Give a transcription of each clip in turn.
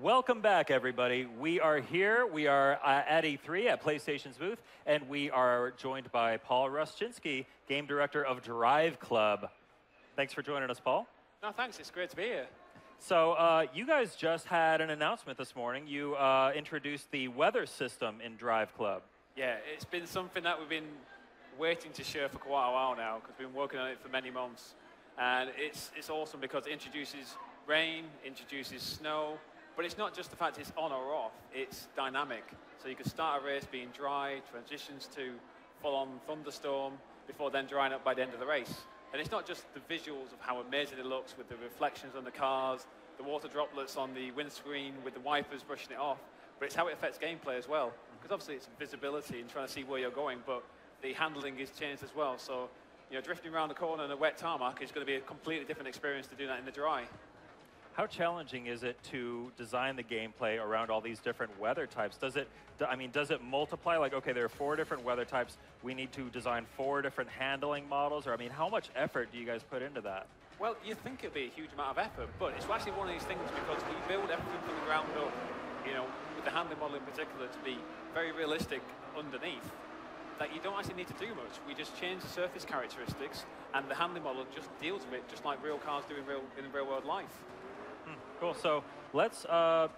Welcome back, everybody. We are here. We are at E3 at PlayStation's booth, and we are joined by Paul Ruszczynski, game director of Driveclub. Thanks for joining us, Paul. No, thanks. It's great to be here. So you guys just had an announcement this morning. You introduced the weather system in Driveclub. Yeah, it's been something that we've been waiting to share for quite a while now because we've been working on it for many months. And it's awesome because it introduces rain, introduces snow, but it's not just the fact it's on or off, it's dynamic. So you can start a race being dry, transitions to full-on thunderstorm, before then drying up by the end of the race. And it's not just the visuals of how amazing it looks with the reflections on the cars, the water droplets on the windscreen with the wipers brushing it off, but it's how it affects gameplay as well. Because obviously it's visibility and trying to see where you're going, but the handling is changed as well. So, you know, drifting around the corner in a wet tarmac is going to be a completely different experience to do that in the dry. How challenging is it to design the gameplay around all these different weather types? Does it multiply? Like, okay, there are 4 different weather types. We need to design 4 different handling models? Or, I mean, how much effort do you guys put into that? Well, you think it'd be a huge amount of effort, but it's actually one of these things because we build everything from the ground up, you know, with the handling model in particular to be very realistic underneath, that you don't actually need to do much. We just change the surface characteristics and the handling model just deals with it just like real cars do in real world life. Cool. So let's talk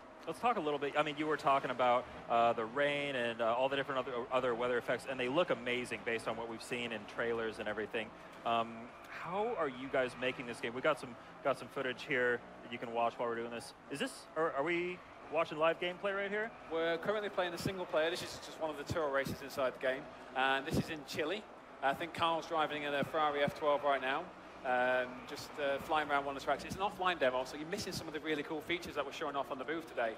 a little bit. I mean, you were talking about the rain and all the different other weather effects, and they look amazing based on what we've seen in trailers and everything. How are you guys making this game? We got some footage here that you can watch while we're doing this. Is this, or are we watching live gameplay right here? We're currently playing a single player. This is just one of the tour races inside the game, and this is in Chile. I think Carl's driving in a Ferrari F12 right now. Just flying around one of the tracks. It's an offline demo, so you're missing some of the really cool features that we're showing off on the booth today.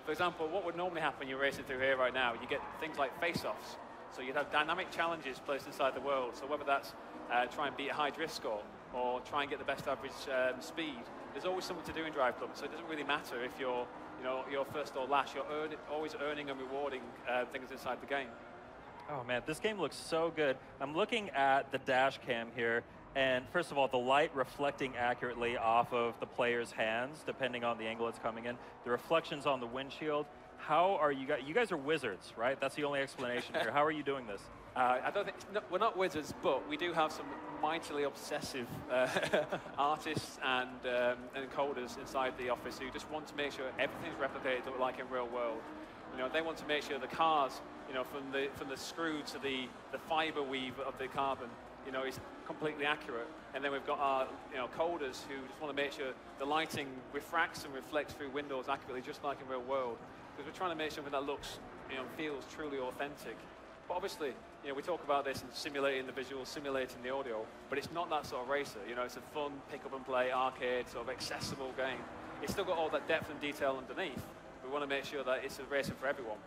For example, what would normally happen when you're racing through here right now, you get things like face-offs. So you'd have dynamic challenges placed inside the world. So whether that's try and beat a high drift score or try and get the best average speed, there's always something to do in Driveclub. So it doesn't really matter if you're first or last. You're always earning and rewarding things inside the game. Oh man, this game looks so good. I'm looking at the dash cam here. And first of all, the light reflecting accurately off of the player's hands, depending on the angle it's coming in. The reflections on the windshield. How are you guys? You guys are wizards, right? That's the only explanation here. How are you doing this? I don't think we're not wizards, but we do have some mightily obsessive artists and coders inside the office who just want to make sure everything's replicated like in real world. You know, they want to make sure the cars, you know, from the screw to the fiber weave of the carbon, you know, is completely accurate. And then we've got our, you know, coders who just want to make sure the lighting refracts and reflects through windows accurately, just like in real world. Because we're trying to make something that looks, you know, feels truly authentic. But obviously, you know, we talk about this and simulating the visuals, simulating the audio, but it's not that sort of racer. You know, it's a fun pick up and play, arcade, sort of accessible game. It's still got all that depth and detail underneath. We want to make sure that it's a racer for everyone.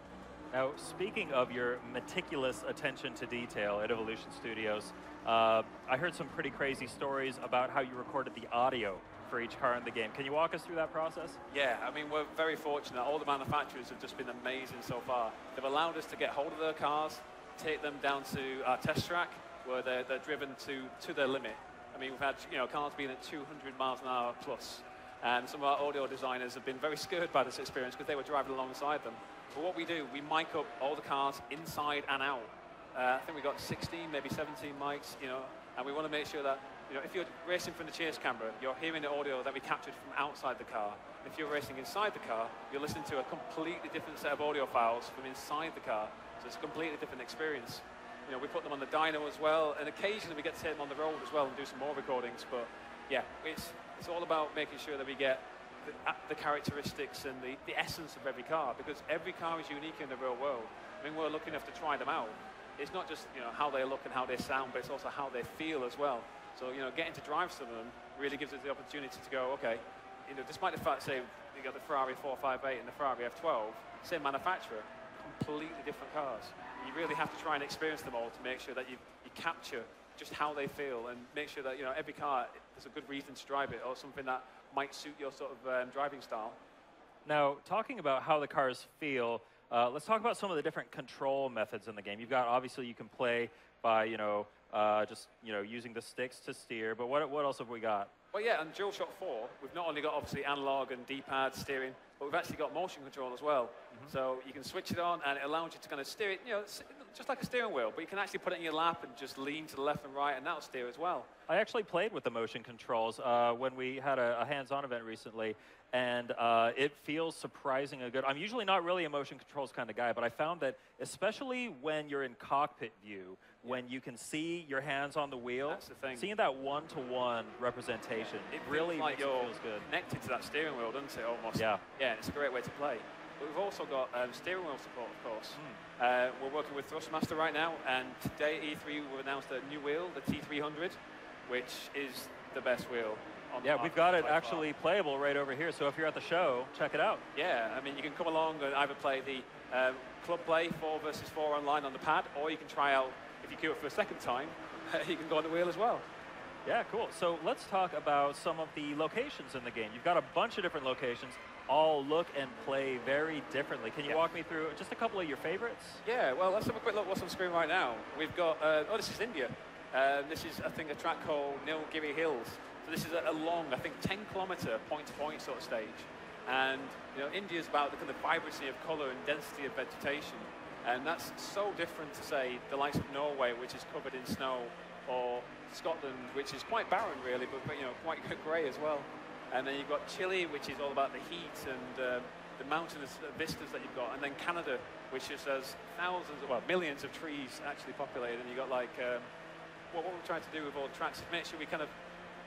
Now, speaking of your meticulous attention to detail at Evolution Studios, I heard some pretty crazy stories about how you recorded the audio for each car in the game. Can you walk us through that process? Yeah, I mean, we're very fortunate. All the manufacturers have just been amazing so far. They've allowed us to get hold of their cars, take them down to our test track, where they're driven to their limit. I mean, we've had, you know, cars being at 200 miles an hour plus, and some of our audio designers have been very scared by this experience because they were driving alongside them. But what we do, we mic up all the cars inside and out. I think we've got 16, maybe 17 mics, you know, and we want to make sure that, you know, if you're racing from the chase camera, you're hearing the audio that we captured from outside the car. If you're racing inside the car, you're listening to a completely different set of audio files from inside the car. So it's a completely different experience. You know, we put them on the dyno as well, and occasionally we get to take them on the road as well and do some more recordings. But yeah, it's all about making sure that we get the characteristics and the essence of every car, because every car is unique in the real world. I mean, we're lucky enough to try them out. It's not just, you know, how they look and how they sound, but it's also how they feel as well. So, you know, getting to drive some of them really gives us the opportunity to go, okay, you know, despite the fact, say, you got the Ferrari 458 and the Ferrari F12, same manufacturer, completely different cars. You really have to try and experience them all to make sure that you capture just how they feel and make sure that, you know, every car, there's a good reason to drive it or something that might suit your sort of driving style. Now, talking about how the cars feel, let's talk about some of the different control methods in the game. You've got, obviously, you can play by, just, using the sticks to steer, but what else have we got? Well, yeah, and DualShock 4, we've not only got obviously analog and D-pad steering, but we've actually got motion control as well. So you can switch it on, and it allows you to kind of steer it, you know, it's just like a steering wheel, but you can actually put it in your lap and just lean to the left and right, and that'll steer as well. I actually played with the motion controls when we had a hands-on event recently, and it feels surprisingly good. I'm usually not really a motion controls kind of guy, but I found that especially when you're in cockpit view, when you can see your hands on the wheel, That's the thing. seeing that one-to-one representation, It really feels like makes it you're feels good. connected to that steering wheel, doesn't it, almost? Yeah. Yeah, it's a great way to play. But we've also got steering wheel support, of course. We're working with Thrustmaster right now, and today at E3 we've announced a new wheel, the T300, which is the best wheel on the Yeah, market we've got it by far. actually playable right over here, so if you're at the show, check it out. Yeah, I mean, you can come along and either play the club play 4 versus 4 online on the pad, or you can try out, if you queue it for a second time, you can go on the wheel as well. Yeah, cool. So let's talk about some of the locations in the game. You've got a bunch of different locations, all look and play very differently. Can you walk me through just a couple of your favorites? Yeah, well, let's have a quick look what's on screen right now. We've got, oh, this is India. This is, I think, a track called Nilgiri Hills. So this is a long, I think, 10-kilometer point-to-point sort of stage. And, you know, India's about the kind of vibrancy of colour and density of vegetation. And that's so different to, say, the likes of Norway, which is covered in snow, or Scotland, which is quite barren, really, but you know, quite grey as well. And then you've got Chile, which is all about the heat and the mountainous vistas that you've got. And then Canada, which just has thousands, well, millions of trees actually populated. And you've got, like, what we're trying to do with all the tracks is make sure we kind of,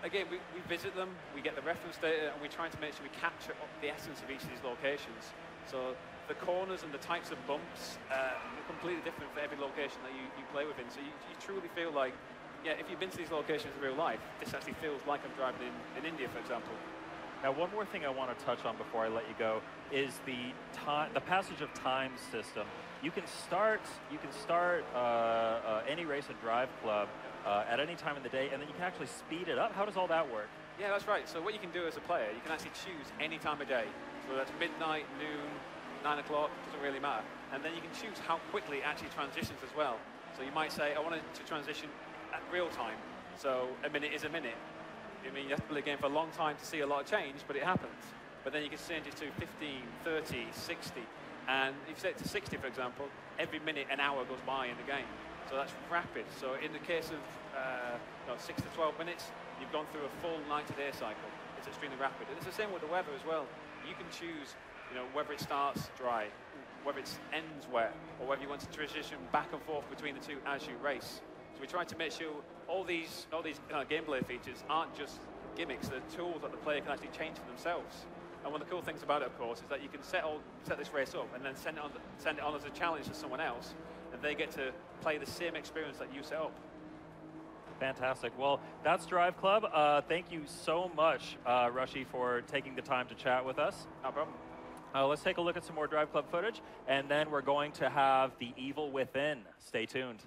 again, we visit them, we get the reference data, and we're trying to make sure we capture the essence of each of these locations. So the corners and the types of bumps are completely different for every location that you play within. So you truly feel like, yeah, if you've been to these locations in real life, this actually feels like I'm driving in India, for example. Now, one more thing I want to touch on before I let you go is the passage of time system. You can start any race at Driveclub at any time in the day, and then you can actually speed it up. How does all that work? Yeah, that's right. So what you can do as a player, you can actually choose any time of day. So that's midnight, noon, 9 o'clock, doesn't really matter. And then you can choose how quickly it actually transitions as well. So you might say, I want it to transition at real time. So a minute is a minute. I mean, you have to play the game for a long time to see a lot of change, but it happens. But then you can change it to 15, 30, 60. And if you set it to 60, for example, every minute, an hour goes by in the game. So that's rapid. So in the case of 6 to 12 minutes, you've gone through a full 90-day cycle. It's extremely rapid. And it's the same with the weather as well. You can choose, you know, whether it starts dry, whether it ends wet, or whether you want to transition back and forth between the two as you race. So we try to make sure all these gameplay features aren't just gimmicks, they're tools that the player can actually change for themselves. And one of the cool things about it, of course, is that you can set this race up and then send it on as a challenge to someone else, and they get to play the same experience that you set up. Fantastic. Well, that's Driveclub. Thank you so much, Rushy, for taking the time to chat with us. No problem. Let's take a look at some more Driveclub footage, and then we're going to have The Evil Within. Stay tuned.